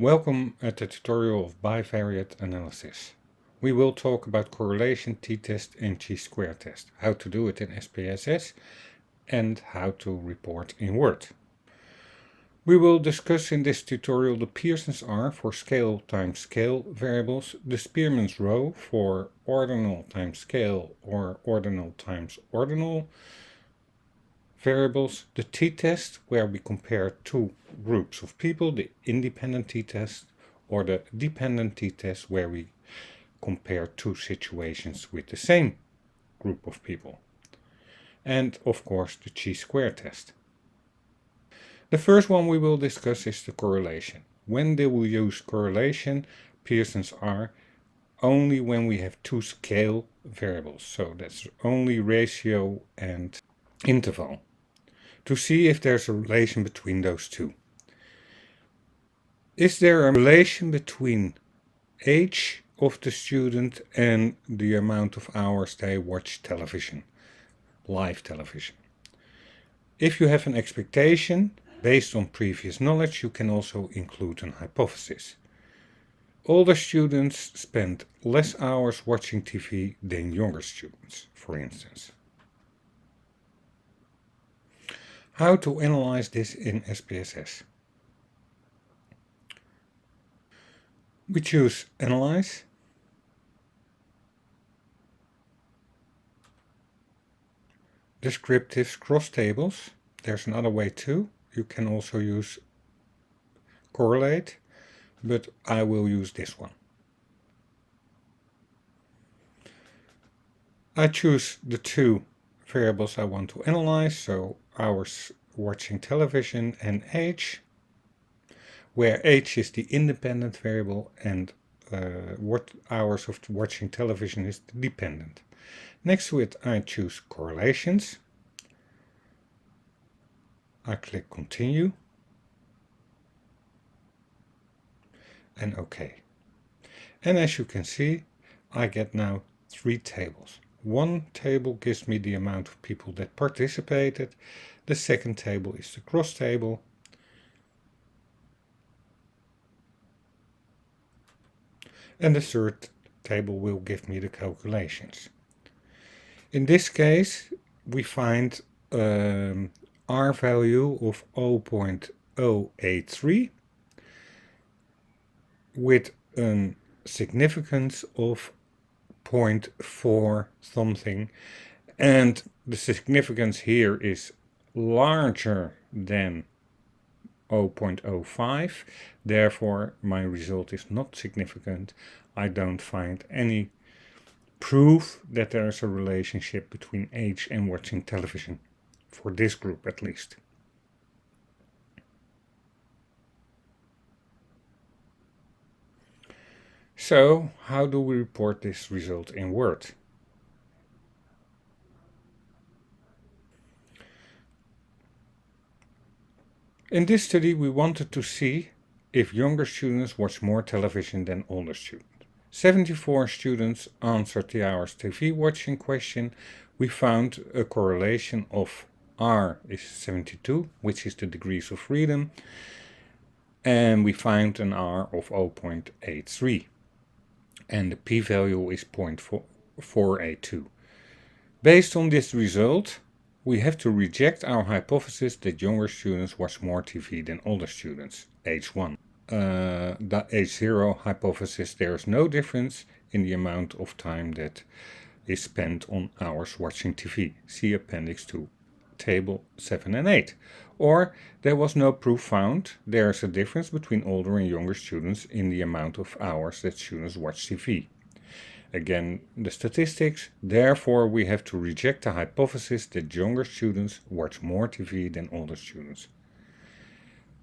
Welcome at the tutorial of bivariate analysis. We will talk about correlation, t-test and chi-square test, how to do it in SPSS and how to report in Word. We will discuss in this tutorial the Pearson's R for scale times scale variables, the Spearman's rho for ordinal times scale or ordinal times ordinal variables, the t-test where we compare two groups of people, the independent t-test or the dependent t-test where we compare two situations with the same group of people, and of course the chi-square test. The first one we will discuss is the correlation. When do we use correlation, Pearson's R? Only when we have two scale variables, so that's only ratio and interval, to see if there's a relation between those two. Is there a relation between age of the student and the amount of hours they watch television, live television? If you have an expectation based on previous knowledge, you can also include an hypothesis. Older students spend less hours watching TV than younger students, for instance. How to analyze this in SPSS? We choose Analyze. Descriptives cross tables. There's another way too. You can also use Correlate, but I will use this one. I choose the two variables I want to analyze, so hours watching television and age, where age is the independent variable and what hours of watching television is the dependent. Next to it I choose correlations. I click continue and OK. And as you can see, I get now three tables. One table gives me the amount of people that participated. The second table is the cross table. And the third table will give me the calculations. In this case, we find R value of 0.083 with a significance of 0.4 something, and the significance here is larger than 0.05, therefore my result is not significant. I don't find any proof that there is a relationship between age and watching television, for this group at least. So, how do we report this result in Word? In this study we wanted to see if younger students watch more television than older students. 74 students answered the hours TV watching question. We found a correlation of R is 72, which is the degrees of freedom, and we found an R of 0.83. And the p-value is 0.482. Based on this result, we have to reject our hypothesis that younger students watch more TV than older students, age 1. The age 0 hypothesis, there is no difference in the amount of time that is spent on hours watching TV. See Appendix 2, Table 7 and 8. Or there was no proof found. There is a difference between older and younger students in the amount of hours that students watch TV. Again, the statistics, therefore we have to reject the hypothesis that younger students watch more TV than older students.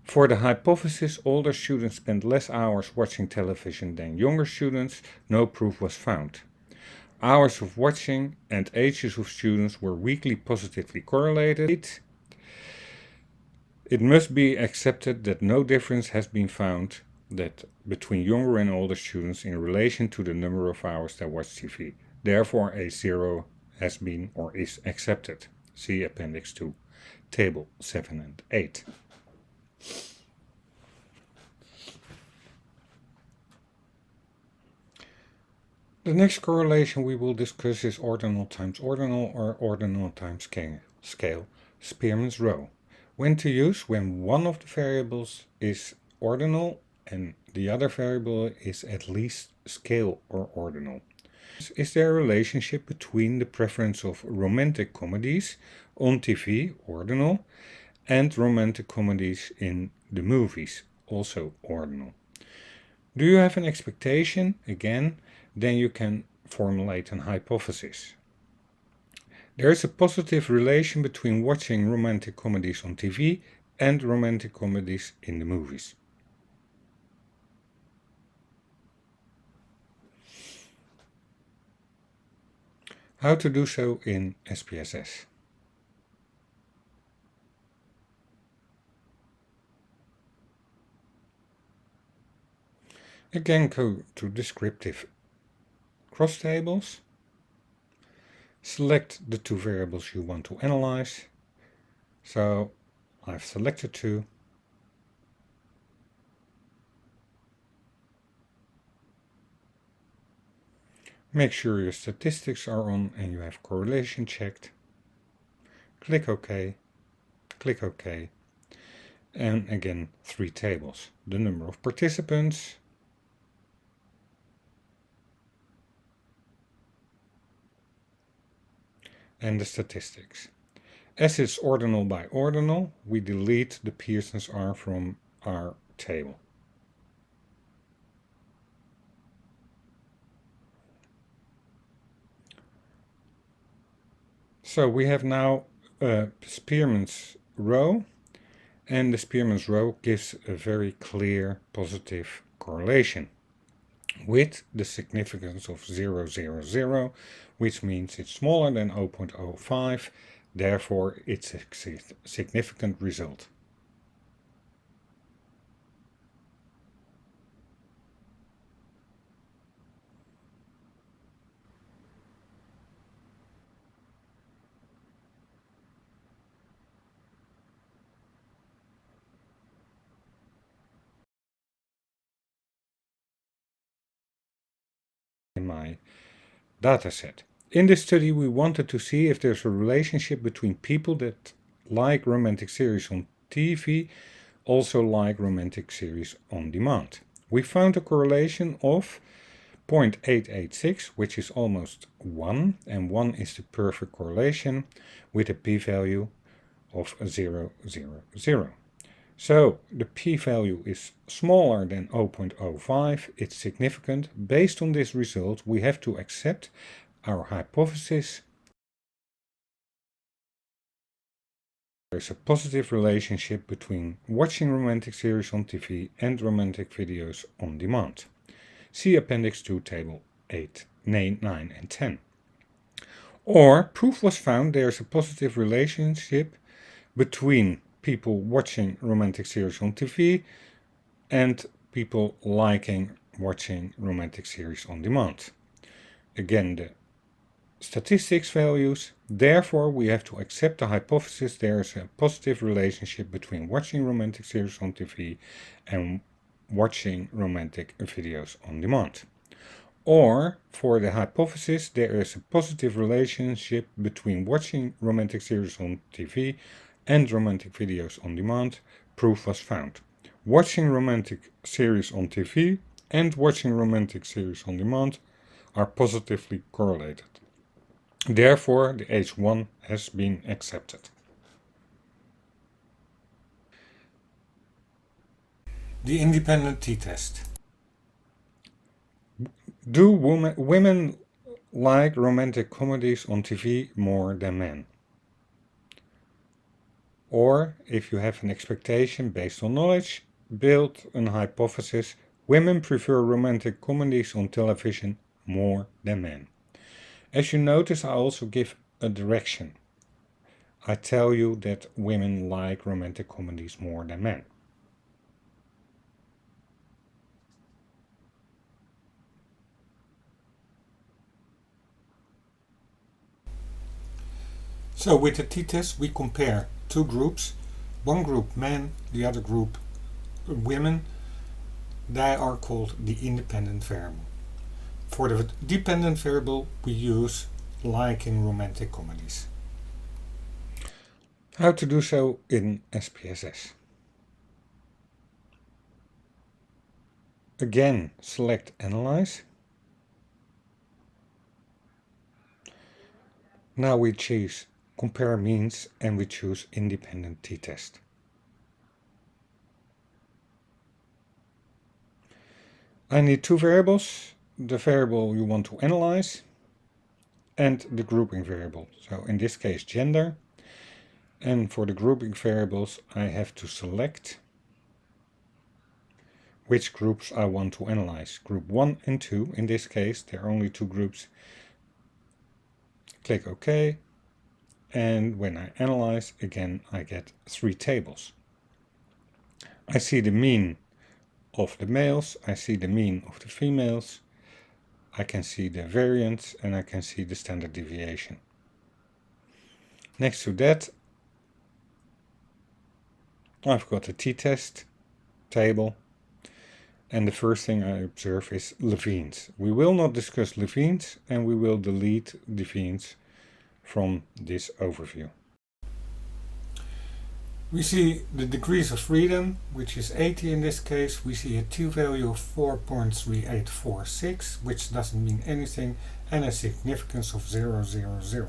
For the hypothesis older students spend less hours watching television than younger students, no proof was found. Hours of watching and ages of students were weakly positively correlated. It must be accepted that no difference has been found between younger and older students in relation to the number of hours they watch TV. Therefore, A0 has been or is accepted. See Appendix 2, Table 7 and 8. The next correlation we will discuss is ordinal times ordinal or ordinal times scale, Spearman's rule. When to use when one of the variables is ordinal and the other variable is at least scale or ordinal. Is there a relationship between the preference of romantic comedies on TV, ordinal, and romantic comedies in the movies, also ordinal? Do you have an expectation? Again, then you can formulate an hypothesis. There is a positive relation between watching romantic comedies on TV and romantic comedies in the movies. How to do so in SPSS? Again, go to descriptive cross tables. Select the two variables you want to analyze. So I've selected two. Make sure your statistics are on and you have correlation checked. Click OK. Click OK. And again, three tables. The number of participants, and the statistics. As it's ordinal by ordinal, we delete the Pearson's R from our table. So we have now Spearman's row, and the Spearman's row gives a very clear positive correlation with the significance of 0, 0, 0, which means it's smaller than 0.05, therefore it's a significant result. In my dataset. In this study, we wanted to see if there's a relationship between people that like romantic series on TV, also like romantic series on demand. We found a correlation of 0.886, which is almost 1, and 1 is the perfect correlation with a p-value of 0.00. So the p-value is smaller than 0.05, it's significant. Based on this result, we have to accept our hypothesis. There is a positive relationship between watching romantic series on TV and romantic videos on demand. See Appendix 2, Table 8, 9, and 10. Or proof was found there is a positive relationship between people watching romantic series on TV and people liking watching romantic series on demand. Again, the statistics values, therefore we have to accept the hypothesis there is a positive relationship between watching romantic series on TV and watching romantic videos on demand. Or, for the hypothesis, there is a positive relationship between watching romantic series on TV and romantic videos on demand. Proof was found. Watching romantic series on TV and watching romantic series on demand are positively correlated. Therefore, the H1 has been accepted. The independent t-test. Do women like romantic comedies on TV more than men? Or, if you have an expectation based on knowledge, build an hypothesis. Women prefer romantic comedies on television more than men. As you notice, I also give a direction. I tell you that women like romantic comedies more than men. So with the t-test we compare two groups, one group men, the other group women. They are called the independent variable. For the dependent variable we use like in romantic comedies. How to do so in SPSS. Again, select Analyze. Now we choose Compare Means and we choose Independent t-test. I need two variables, the variable you want to analyze and the grouping variable. So in this case gender, and for the grouping variables I have to select which groups I want to analyze. Group 1 and 2, in this case there are only two groups. Click OK, and when I analyze again I get three tables. I see the mean of the males, I see the mean of the females, I can see the variance and I can see the standard deviation. Next to that I've got a t-test table, and the first thing I observe is Levene's. We will not discuss Levene's and we will delete Levene's from this overview. We see the degrees of freedom, which is 80 in this case. We see a t-value of 4.3846, which doesn't mean anything, and a significance of 0.00,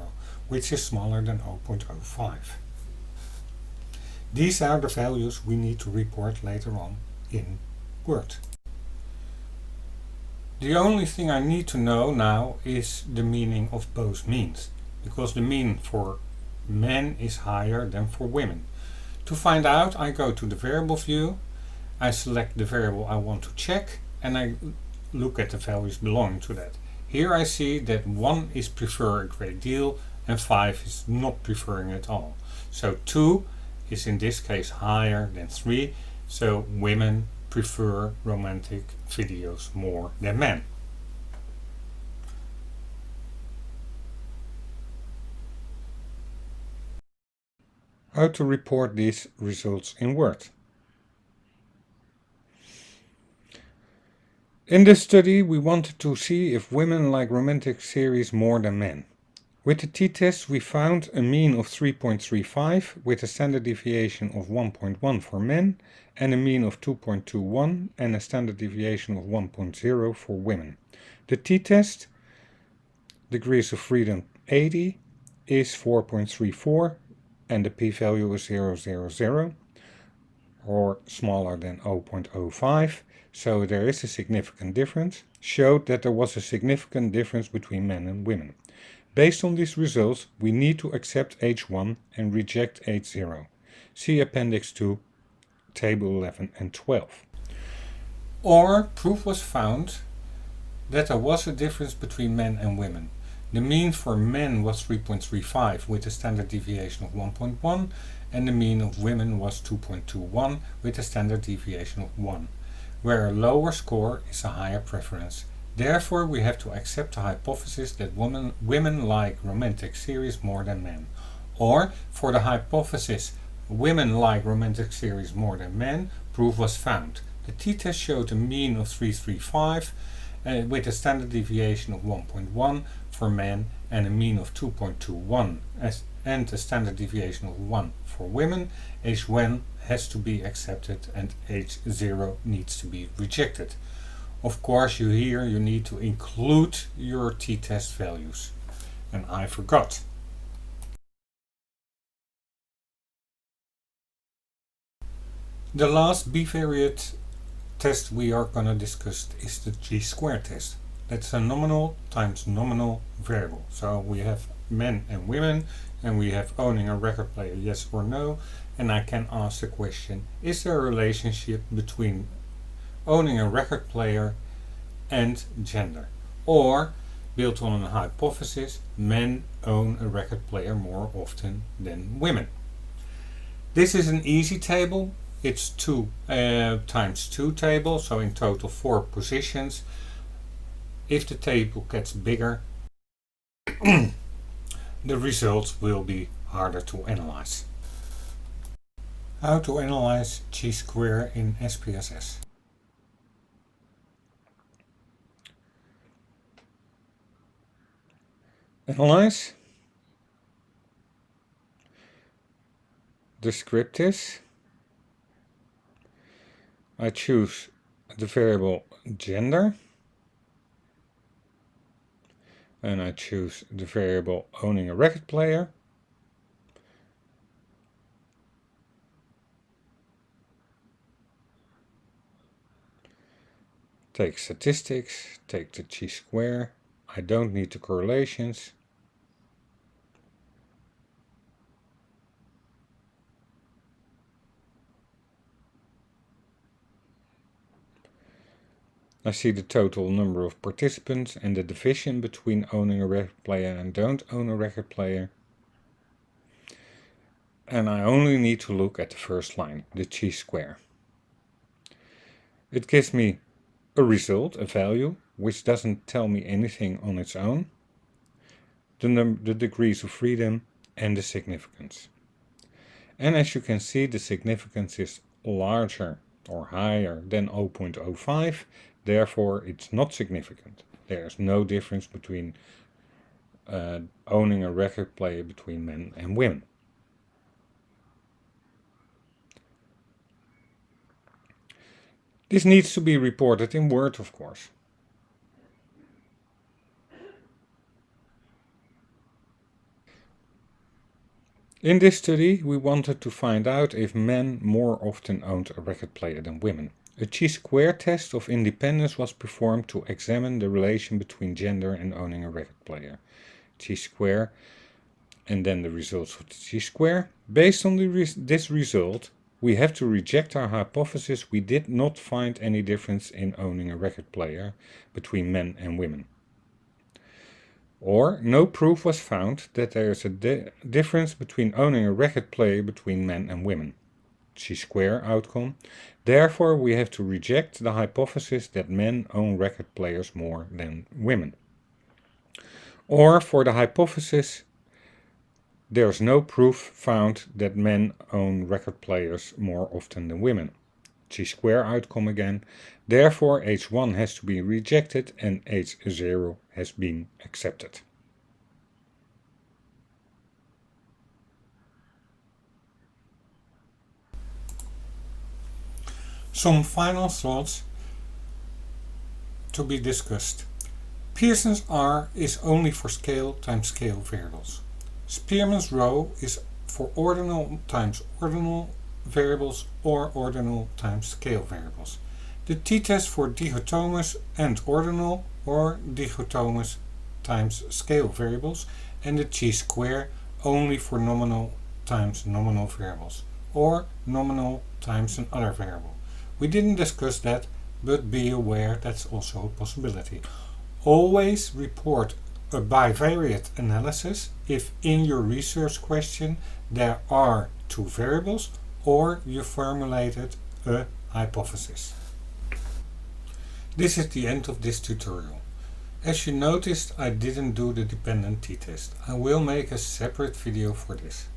which is smaller than 0.05. These are the values we need to report later on in Word. The only thing I need to know now is the meaning of both means, because the mean for men is higher than for women. To find out, I go to the variable view, I select the variable I want to check, and I look at the values belonging to that. Here I see that 1 is prefer a great deal and 5 is not preferring at all. So 2 is in this case higher than 3, so women prefer romantic videos more than men. How to report these results in Word. In this study we wanted to see if women like romantic series more than men. With the t-test we found a mean of 3.35 with a standard deviation of 1.1 for men and a mean of 2.21 and a standard deviation of 1.0 for women. The t-test, degrees of freedom 80, is 4.34 and the p-value is 0.00 or smaller than 0.05, so there is a significant difference. Showed that there was a significant difference between men and women. Based on these results, we need to accept H1 and reject H0. See Appendix 2, Table 11 and 12. Or proof was found that there was a difference between men and women. The mean for men was 3.35 with a standard deviation of 1.1 and the mean of women was 2.21 with a standard deviation of 1, where a lower score is a higher preference. Therefore, we have to accept the hypothesis that women like romantic series more than men. Or, for the hypothesis women like romantic series more than men, proof was found. The t-test showed a mean of 335 with a standard deviation of 1.1 for men and a mean of 2.21 and a standard deviation of 1 for women. H1 has to be accepted and H0 needs to be rejected. Of course, you need to include your t-test values, and I forgot. The last bivariate test we are going to discuss is the chi-square test. That's a nominal times nominal variable. So we have men and women, and we have owning a record player, yes or no, and I can ask the question, is there a relationship between owning a record player and gender? Or, built on a hypothesis, men own a record player more often than women. This is an easy table. It's 2 times 2 table, so in total 4 positions. If the table gets bigger, the results will be harder to analyze. How to analyze chi-square in SPSS. Analyze, descriptives. I choose the variable gender, and I choose the variable owning a record player. Take statistics, take the chi-square. I don't need the correlations. I see the total number of participants and the division between owning a record player and don't own a record player. And I only need to look at the first line, the chi-square. It gives me a result, a value, which doesn't tell me anything on its own, the degrees of freedom and the significance. And as you can see, the significance is larger or higher than 0.05, therefore it's not significant. There's no difference between owning a record player between men and women. This needs to be reported in Word, of course. In this study, we wanted to find out if men more often owned a record player than women. A chi-square test of independence was performed to examine the relation between gender and owning a record player. Chi-square, and then the results of the chi-square. Based on this result, we have to reject our hypothesis. We did not find any difference in owning a record player between men and women. Or no proof was found that there is a difference between owning a record player between men and women. Chi-square outcome. Therefore, we have to reject the hypothesis that men own record players more than women. Or for the hypothesis, there is no proof found that men own record players more often than women. Chi-square outcome again. Therefore, H1 has to be rejected and H0 has been accepted. Some final thoughts to be discussed. Pearson's R is only for scale times scale variables. Spearman's rho is for ordinal times ordinal variables or ordinal times scale variables. The t-test for dichotomous and ordinal or dichotomous times scale variables, and the chi-square only for nominal times nominal variables or nominal times another variable. We didn't discuss that, but be aware that's also a possibility. Always report a bivariate analysis if in your research question there are two variables or you formulated a hypothesis. This is the end of this tutorial. As you noticed, I didn't do the dependent t-test. I will make a separate video for this.